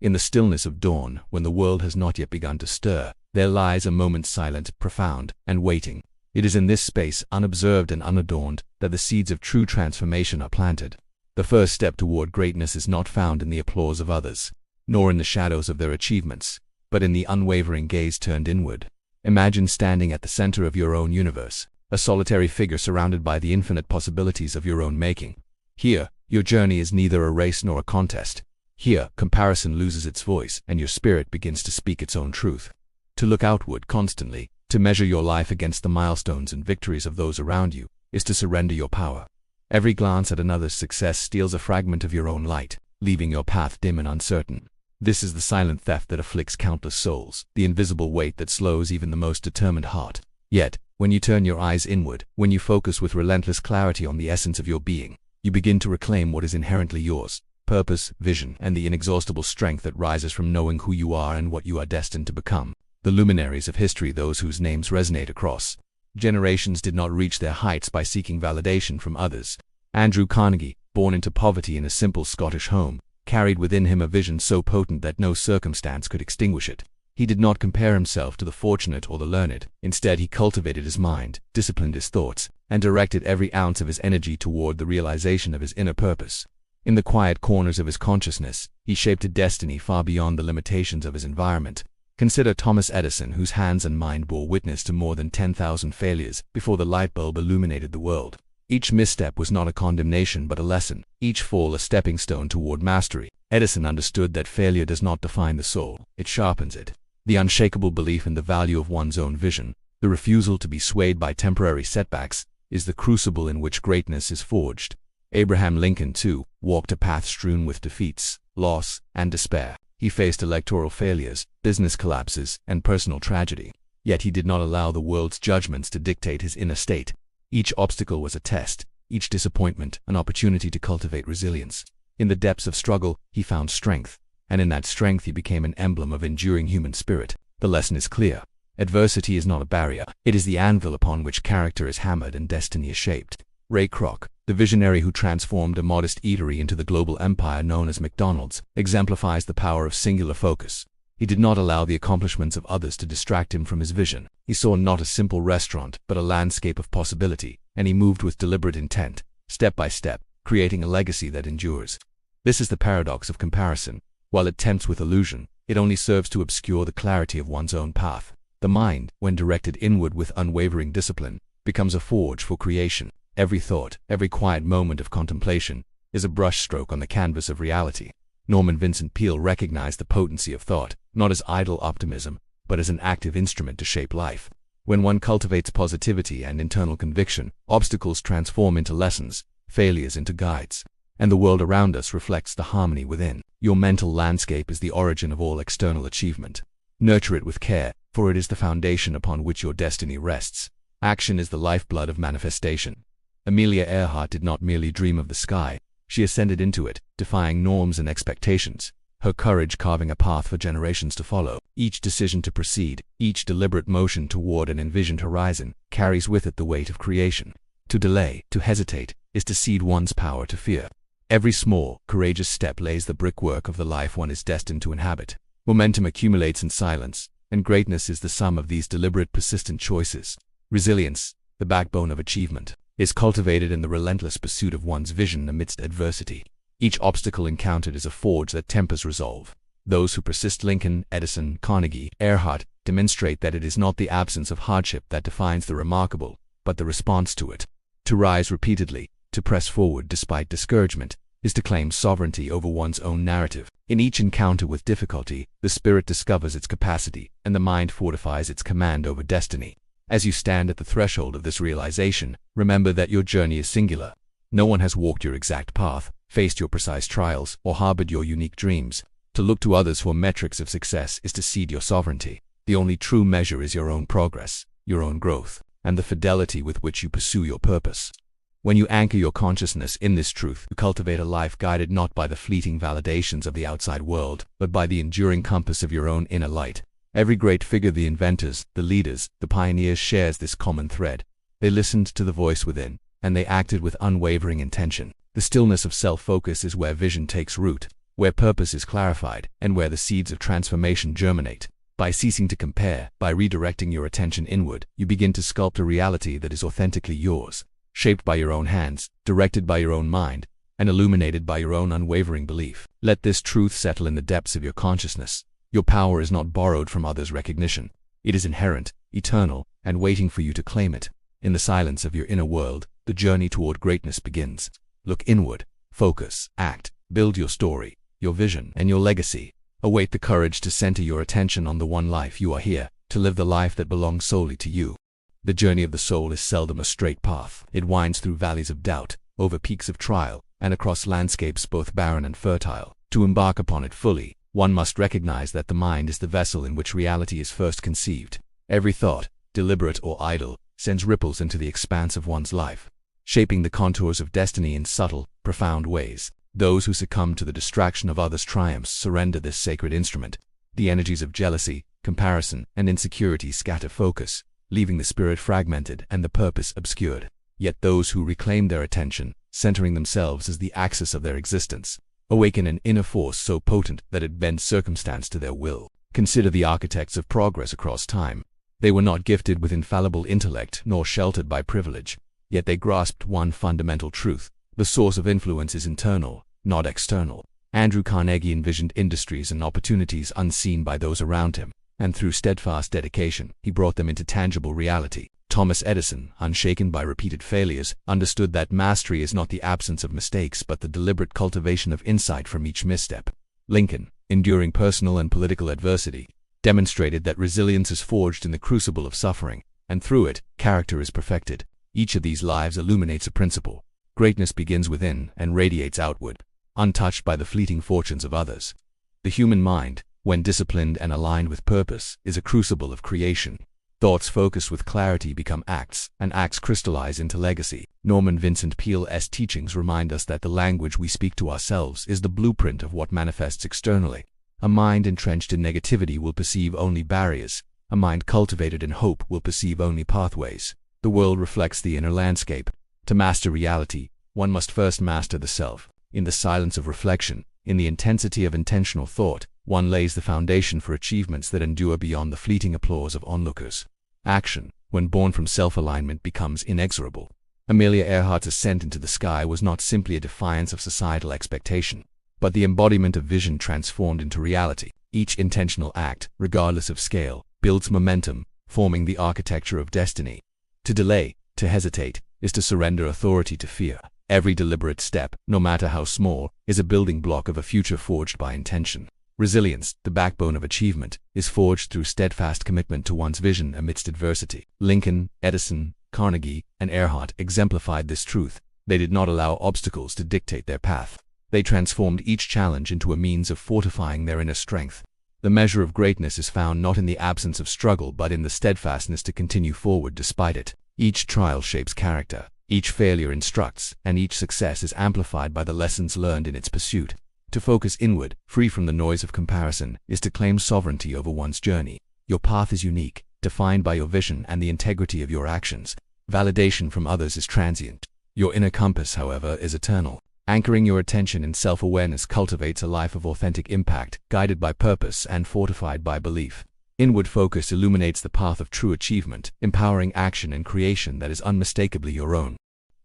In the stillness of dawn, when the world has not yet begun to stir, there lies a moment silent, profound, and waiting. It is in this space, unobserved and unadorned, that the seeds of true transformation are planted. The first step toward greatness is not found in the applause of others, nor in the shadows of their achievements, but in the unwavering gaze turned inward. Imagine standing at the center of your own universe, a solitary figure surrounded by the infinite possibilities of your own making. Here, your journey is neither a race nor a contest. Here, comparison loses its voice, and your spirit begins to speak its own truth. To look outward constantly, to measure your life against the milestones and victories of those around you, is to surrender your power. Every glance at another's success steals a fragment of your own light, leaving your path dim and uncertain. This is the silent theft that afflicts countless souls, the invisible weight that slows even the most determined heart. Yet, when you turn your eyes inward, when you focus with relentless clarity on the essence of your being, you begin to reclaim what is inherently yours: purpose, vision, and the inexhaustible strength that rises from knowing who you are and what you are destined to become. The luminaries of history, those whose names resonate across generations, did not reach their heights by seeking validation from others. Andrew Carnegie, born into poverty in a simple Scottish home, carried within him a vision so potent that no circumstance could extinguish it. He did not compare himself to the fortunate or the learned. Instead, he cultivated his mind, disciplined his thoughts, and directed every ounce of his energy toward the realization of his inner purpose. In the quiet corners of his consciousness, he shaped a destiny far beyond the limitations of his environment. Consider Thomas Edison, whose hands and mind bore witness to more than 10,000 failures before the light bulb illuminated the world. Each misstep was not a condemnation but a lesson, each fall a stepping stone toward mastery. Edison understood that failure does not define the soul, it sharpens it. The unshakable belief in the value of one's own vision, the refusal to be swayed by temporary setbacks, is the crucible in which greatness is forged. Abraham Lincoln, too, walked a path strewn with defeats, loss, and despair. He faced electoral failures, business collapses, and personal tragedy. Yet he did not allow the world's judgments to dictate his inner state. Each obstacle was a test, each disappointment an opportunity to cultivate resilience. In the depths of struggle, he found strength, and in that strength he became an emblem of enduring human spirit. The lesson is clear. Adversity is not a barrier. It is the anvil upon which character is hammered and destiny is shaped. Ray Kroc, the visionary who transformed a modest eatery into the global empire known as McDonald's, exemplifies the power of singular focus. He did not allow the accomplishments of others to distract him from his vision. He saw not a simple restaurant, but a landscape of possibility, and he moved with deliberate intent, step by step, creating a legacy that endures. This is the paradox of comparison. While it tempts with illusion, it only serves to obscure the clarity of one's own path. The mind, when directed inward with unwavering discipline, becomes a forge for creation. Every thought, every quiet moment of contemplation, is a brushstroke on the canvas of reality. Norman Vincent Peale recognized the potency of thought, not as idle optimism, but as an active instrument to shape life. When one cultivates positivity and internal conviction, obstacles transform into lessons, failures into guides, and the world around us reflects the harmony within. Your mental landscape is the origin of all external achievement. Nurture it with care, for it is the foundation upon which your destiny rests. Action is the lifeblood of manifestation. Amelia Earhart did not merely dream of the sky, she ascended into it, defying norms and expectations, her courage carving a path for generations to follow. Each decision to proceed, each deliberate motion toward an envisioned horizon, carries with it the weight of creation. To delay, to hesitate, is to cede one's power to fear. Every small, courageous step lays the brickwork of the life one is destined to inhabit. Momentum accumulates in silence, and greatness is the sum of these deliberate, persistent choices. Resilience, the backbone of achievement, is cultivated in the relentless pursuit of one's vision amidst adversity. Each obstacle encountered is a forge that tempers resolve. Those who persist, Lincoln, Edison, Carnegie, Earhart, demonstrate that it is not the absence of hardship that defines the remarkable, but the response to it. To rise repeatedly, to press forward despite discouragement, is to claim sovereignty over one's own narrative. In each encounter with difficulty, the spirit discovers its capacity, and the mind fortifies its command over destiny. As you stand at the threshold of this realization, remember that your journey is singular. No one has walked your exact path, faced your precise trials, or harbored your unique dreams. To look to others for metrics of success is to cede your sovereignty. The only true measure is your own progress, your own growth, and the fidelity with which you pursue your purpose. When you anchor your consciousness in this truth, you cultivate a life guided not by the fleeting validations of the outside world, but by the enduring compass of your own inner light. Every great figure, the inventors, the leaders, the pioneers, shares this common thread. They listened to the voice within, and they acted with unwavering intention. The stillness of self-focus is where vision takes root. where purpose is clarified, and where the seeds of transformation germinate. By ceasing to compare, by redirecting your attention inward, you begin to sculpt a reality that is authentically yours, shaped by your own hands, directed by your own mind, and illuminated by your own unwavering belief. Let this truth settle in the depths of your consciousness. Your power is not borrowed from others' recognition. It is inherent, eternal, and waiting for you to claim it. In the silence of your inner world, the journey toward greatness begins. Look inward, focus, act, build your story, your vision, and your legacy. Await the courage to center your attention on the one life you are here, to live the life that belongs solely to you. The journey of the soul is seldom a straight path. It winds through valleys of doubt, over peaks of trial, and across landscapes both barren and fertile. To embark upon it fully, one must recognize that the mind is the vessel in which reality is first conceived. Every thought, deliberate or idle, sends ripples into the expanse of one's life, shaping the contours of destiny in subtle, profound ways. Those who succumb to the distraction of others' triumphs surrender this sacred instrument. The energies of jealousy, comparison, and insecurity scatter focus, leaving the spirit fragmented and the purpose obscured. Yet those who reclaim their attention, centering themselves as the axis of their existence, awaken an inner force so potent that it bends circumstance to their will. Consider the architects of progress across time. They were not gifted with infallible intellect nor sheltered by privilege, yet they grasped one fundamental truth: the source of influence is internal, not external. Andrew Carnegie envisioned industries and opportunities unseen by those around him, and through steadfast dedication, he brought them into tangible reality. Thomas Edison, unshaken by repeated failures, understood that mastery is not the absence of mistakes but the deliberate cultivation of insight from each misstep. Lincoln, enduring personal and political adversity, demonstrated that resilience is forged in the crucible of suffering, and through it, character is perfected. Each of these lives illuminates a principle. Greatness begins within and radiates outward, untouched by the fleeting fortunes of others. The human mind, when disciplined and aligned with purpose, is a crucible of creation. Thoughts focused with clarity become acts, and acts crystallize into legacy. Norman Vincent Peale's teachings remind us that the language we speak to ourselves is the blueprint of what manifests externally. A mind entrenched in negativity will perceive only barriers. A mind cultivated in hope will perceive only pathways. The world reflects the inner landscape. To master reality, one must first master the self. In the silence of reflection, in the intensity of intentional thought, one lays the foundation for achievements that endure beyond the fleeting applause of onlookers. Action, when born from self-alignment, becomes inexorable. Amelia Earhart's ascent into the sky was not simply a defiance of societal expectation, but the embodiment of vision transformed into reality. Each intentional act, regardless of scale, builds momentum, forming the architecture of destiny. To delay, to hesitate, is to surrender authority to fear. Every deliberate step, no matter how small, is a building block of a future forged by intention. Resilience, the backbone of achievement, is forged through steadfast commitment to one's vision amidst adversity. Lincoln, Edison, Carnegie, and Earhart exemplified this truth. They did not allow obstacles to dictate their path. They transformed each challenge into a means of fortifying their inner strength. The measure of greatness is found not in the absence of struggle but in the steadfastness to continue forward despite it. Each trial shapes character, each failure instructs, and each success is amplified by the lessons learned in its pursuit. To focus inward, free from the noise of comparison, is to claim sovereignty over one's journey. Your path is unique, defined by your vision and the integrity of your actions. Validation from others is transient. Your inner compass, however, is eternal. Anchoring your attention in self-awareness cultivates a life of authentic impact, guided by purpose and fortified by belief. Inward focus illuminates the path of true achievement, empowering action and creation that is unmistakably your own.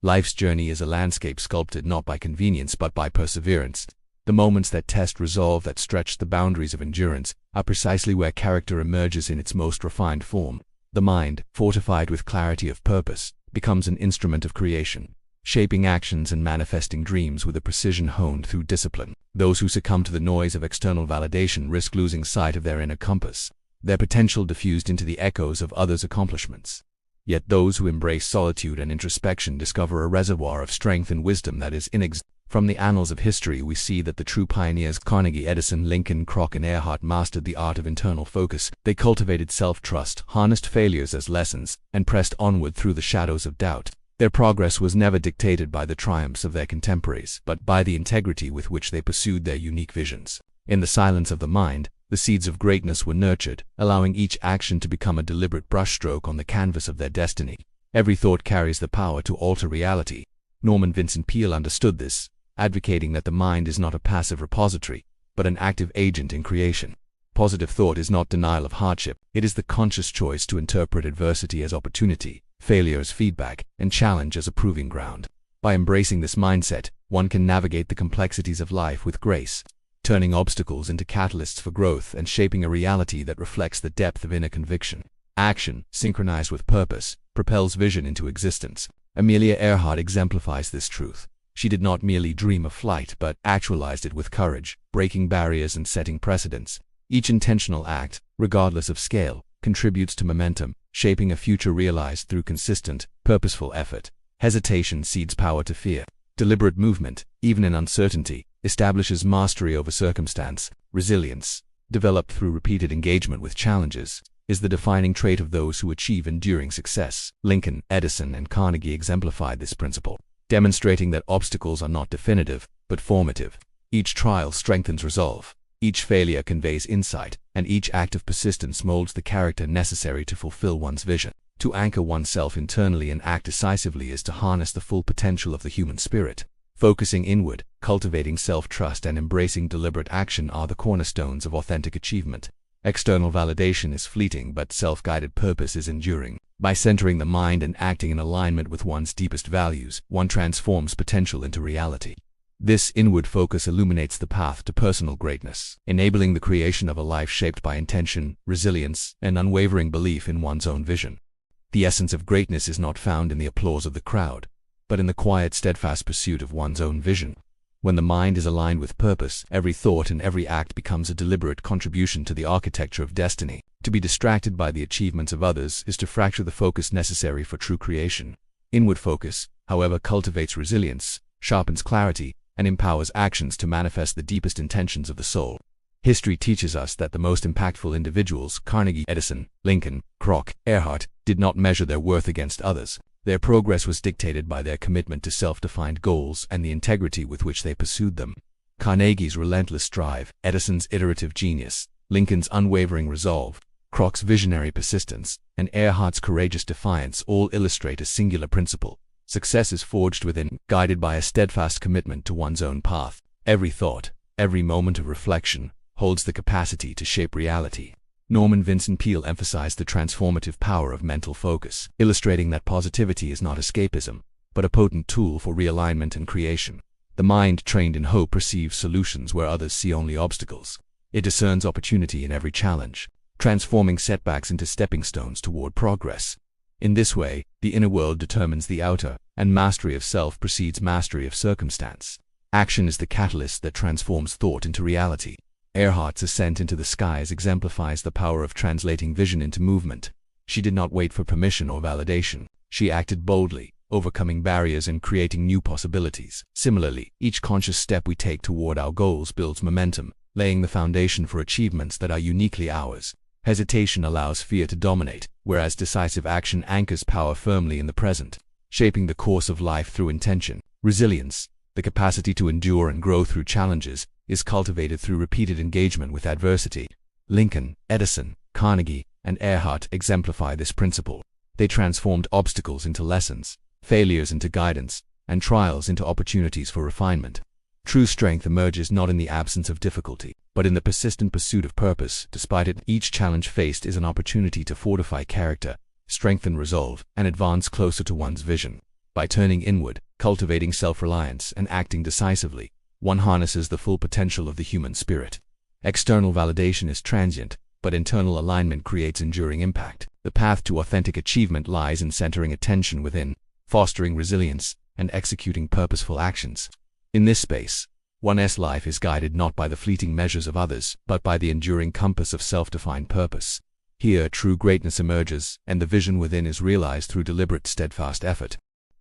Life's journey is a landscape sculpted not by convenience but by perseverance. The moments that test resolve, that stretch the boundaries of endurance, are precisely where character emerges in its most refined form. The mind, fortified with clarity of purpose, becomes an instrument of creation, shaping actions and manifesting dreams with a precision honed through discipline. Those who succumb to the noise of external validation risk losing sight of their inner compass, their potential diffused into the echoes of others' accomplishments. Yet those who embrace solitude and introspection discover a reservoir of strength and wisdom that is inexhaustible. From the annals of history we see that the true pioneers Carnegie, Edison, Lincoln, Kroc, and Earhart mastered the art of internal focus. They cultivated self-trust, harnessed failures as lessons, and pressed onward through the shadows of doubt. Their progress was never dictated by the triumphs of their contemporaries, but by the integrity with which they pursued their unique visions. In the silence of the mind, the seeds of greatness were nurtured, allowing each action to become a deliberate brushstroke on the canvas of their destiny. Every thought carries the power to alter reality. Norman Vincent Peale understood this. advocating that the mind is not a passive repository, but an active agent in creation. Positive thought is not denial of hardship, it is the conscious choice to interpret adversity as opportunity, failure as feedback, and challenge as a proving ground. By embracing this mindset, one can navigate the complexities of life with grace, turning obstacles into catalysts for growth and shaping a reality that reflects the depth of inner conviction. Action, synchronized with purpose, propels vision into existence. Amelia Earhart exemplifies this truth. She did not merely dream of flight, but actualized it with courage, breaking barriers and setting precedents. Each intentional act, regardless of scale, contributes to momentum, shaping a future realized through consistent, purposeful effort. Hesitation seeds power to fear. Deliberate movement, even in uncertainty, establishes mastery over circumstance. Resilience, developed through repeated engagement with challenges, is the defining trait of those who achieve enduring success. Lincoln, Edison, and Carnegie exemplified this principle, demonstrating that obstacles are not definitive, but formative. Each trial strengthens resolve, each failure conveys insight, and each act of persistence molds the character necessary to fulfill one's vision. To anchor oneself internally and act decisively is to harness the full potential of the human spirit. Focusing inward, cultivating self-trust, and embracing deliberate action are the cornerstones of authentic achievement. External validation is fleeting, but self-guided purpose is enduring. By centering the mind and acting in alignment with one's deepest values, one transforms potential into reality. This inward focus illuminates the path to personal greatness, enabling the creation of a life shaped by intention, resilience, and unwavering belief in one's own vision. The essence of greatness is not found in the applause of the crowd, but in the quiet, steadfast pursuit of one's own vision. When the mind is aligned with purpose, every thought and every act becomes a deliberate contribution to the architecture of destiny. To be distracted by the achievements of others is to fracture the focus necessary for true creation. Inward focus, however, cultivates resilience, sharpens clarity, and empowers actions to manifest the deepest intentions of the soul. History teaches us that the most impactful individuals, Carnegie, Edison, Lincoln, Kroc, Earhart, did not measure their worth against others. Their progress was dictated by their commitment to self-defined goals and the integrity with which they pursued them. Carnegie's relentless drive, Edison's iterative genius, Lincoln's unwavering resolve, Kroc's visionary persistence, and Earhart's courageous defiance all illustrate a singular principle. Success is forged within, guided by a steadfast commitment to one's own path. Every thought, every moment of reflection, holds the capacity to shape reality. Norman Vincent Peale emphasized the transformative power of mental focus, illustrating that positivity is not escapism, but a potent tool for realignment and creation. The mind trained in hope perceives solutions where others see only obstacles. It discerns opportunity in every challenge, transforming setbacks into stepping stones toward progress. In this way, the inner world determines the outer, and mastery of self precedes mastery of circumstance. Action is the catalyst that transforms thought into reality. Earhart's ascent into the skies exemplifies the power of translating vision into movement. She did not wait for permission or validation. She acted boldly, overcoming barriers and creating new possibilities. Similarly, each conscious step we take toward our goals builds momentum, laying the foundation for achievements that are uniquely ours. Hesitation allows fear to dominate, whereas decisive action anchors power firmly in the present, shaping the course of life through intention. Resilience, the capacity to endure and grow through challenges, is cultivated through repeated engagement with adversity. Lincoln, Edison, Carnegie, and Earhart exemplify this principle. They transformed obstacles into lessons, failures into guidance, and trials into opportunities for refinement. True strength emerges not in the absence of difficulty, but in the persistent pursuit of purpose. Despite it, each challenge faced is an opportunity to fortify character, strengthen resolve, and advance closer to one's vision. By turning inward, cultivating self-reliance, and acting decisively, one harnesses the full potential of the human spirit. External validation is transient, but internal alignment creates enduring impact. The path to authentic achievement lies in centering attention within, fostering resilience, and executing purposeful actions. In this space, one's life is guided not by the fleeting measures of others, but by the enduring compass of self-defined purpose. Here, true greatness emerges, and the vision within is realized through deliberate, steadfast effort.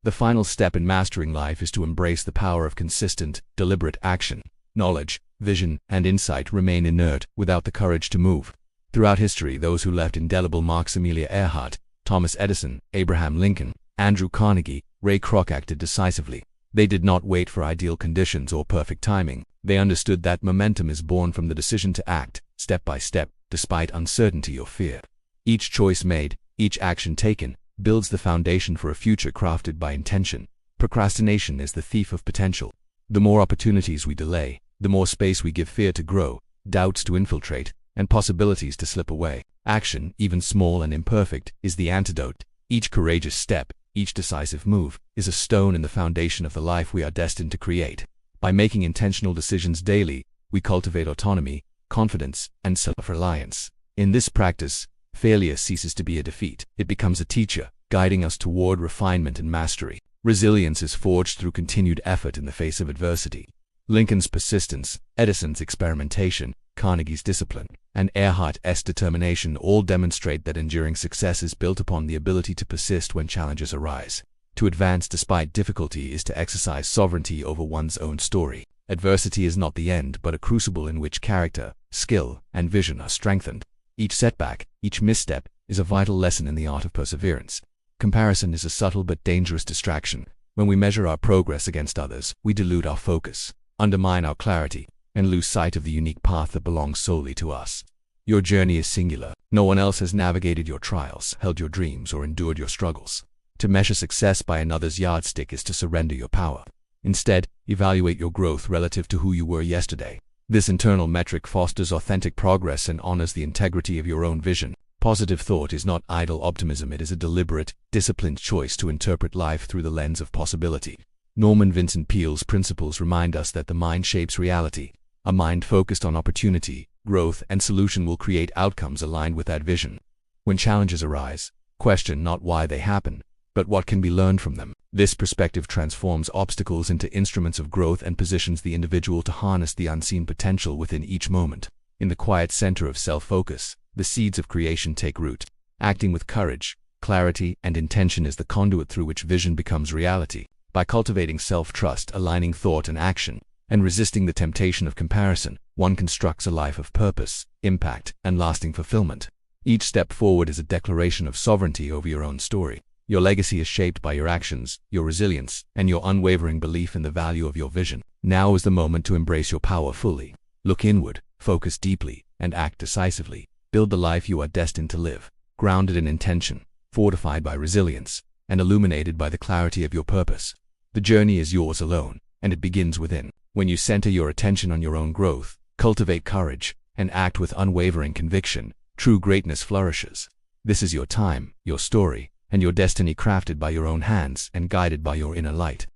The final step in mastering life is to embrace the power of consistent, deliberate action. Knowledge, vision, and insight remain inert without the courage to move. Throughout history, those who left indelible marks, Amelia Earhart, Thomas Edison, Abraham Lincoln, Andrew Carnegie, Ray Kroc, acted decisively. They did not wait for ideal conditions or perfect timing. They understood that momentum is born from the decision to act, step by step, despite uncertainty or fear. Each choice made, each action taken, builds the foundation for a future crafted by intention. Procrastination is the thief of potential. The more opportunities we delay, the more space we give fear to grow, doubts to infiltrate, and possibilities to slip away. Action, even small and imperfect, is the antidote. Each courageous step, each decisive move, is a stone in the foundation of the life we are destined to create. By making intentional decisions daily, we cultivate autonomy, confidence, and self-reliance. In this practice, failure ceases to be a defeat. It becomes a teacher, guiding us toward refinement and mastery. Resilience is forged through continued effort in the face of adversity. Lincoln's persistence, Edison's experimentation, Carnegie's discipline, and Earhart's determination all demonstrate that enduring success is built upon the ability to persist when challenges arise. To advance despite difficulty is to exercise sovereignty over one's own story. Adversity is not the end, but a crucible in which character, skill, and vision are strengthened. Each setback, each misstep, is a vital lesson in the art of perseverance. Comparison is a subtle but dangerous distraction. When we measure our progress against others, we dilute our focus, undermine our clarity, and lose sight of the unique path that belongs solely to us. Your journey is singular. No one else has navigated your trials, held your dreams, or endured your struggles. To measure success by another's yardstick is to surrender your power. Instead, evaluate your growth relative to who you were yesterday. This internal metric fosters authentic progress and honors the integrity of your own vision. Positive thought is not idle optimism, it is a deliberate, disciplined choice to interpret life through the lens of possibility. Norman Vincent Peale's principles remind us that the mind shapes reality. A mind focused on opportunity, growth, and solution will create outcomes aligned with that vision. When challenges arise, question not why they happen, but what can be learned from them. This perspective transforms obstacles into instruments of growth and positions the individual to harness the unseen potential within each moment. In the quiet center of self-focus, the seeds of creation take root. Acting with courage, clarity, and intention is the conduit through which vision becomes reality. By cultivating self-trust, aligning thought and action, and resisting the temptation of comparison, one constructs a life of purpose, impact, and lasting fulfillment. Each step forward is a declaration of sovereignty over your own story. Your legacy is shaped by your actions, your resilience, and your unwavering belief in the value of your vision. Now is the moment to embrace your power fully. Look inward, focus deeply, and act decisively. Build the life you are destined to live, grounded in intention, fortified by resilience, and illuminated by the clarity of your purpose. The journey is yours alone, and it begins within. When you center your attention on your own growth, cultivate courage, and act with unwavering conviction, true greatness flourishes. This is your time, your story, and your destiny, crafted by your own hands and guided by your inner light.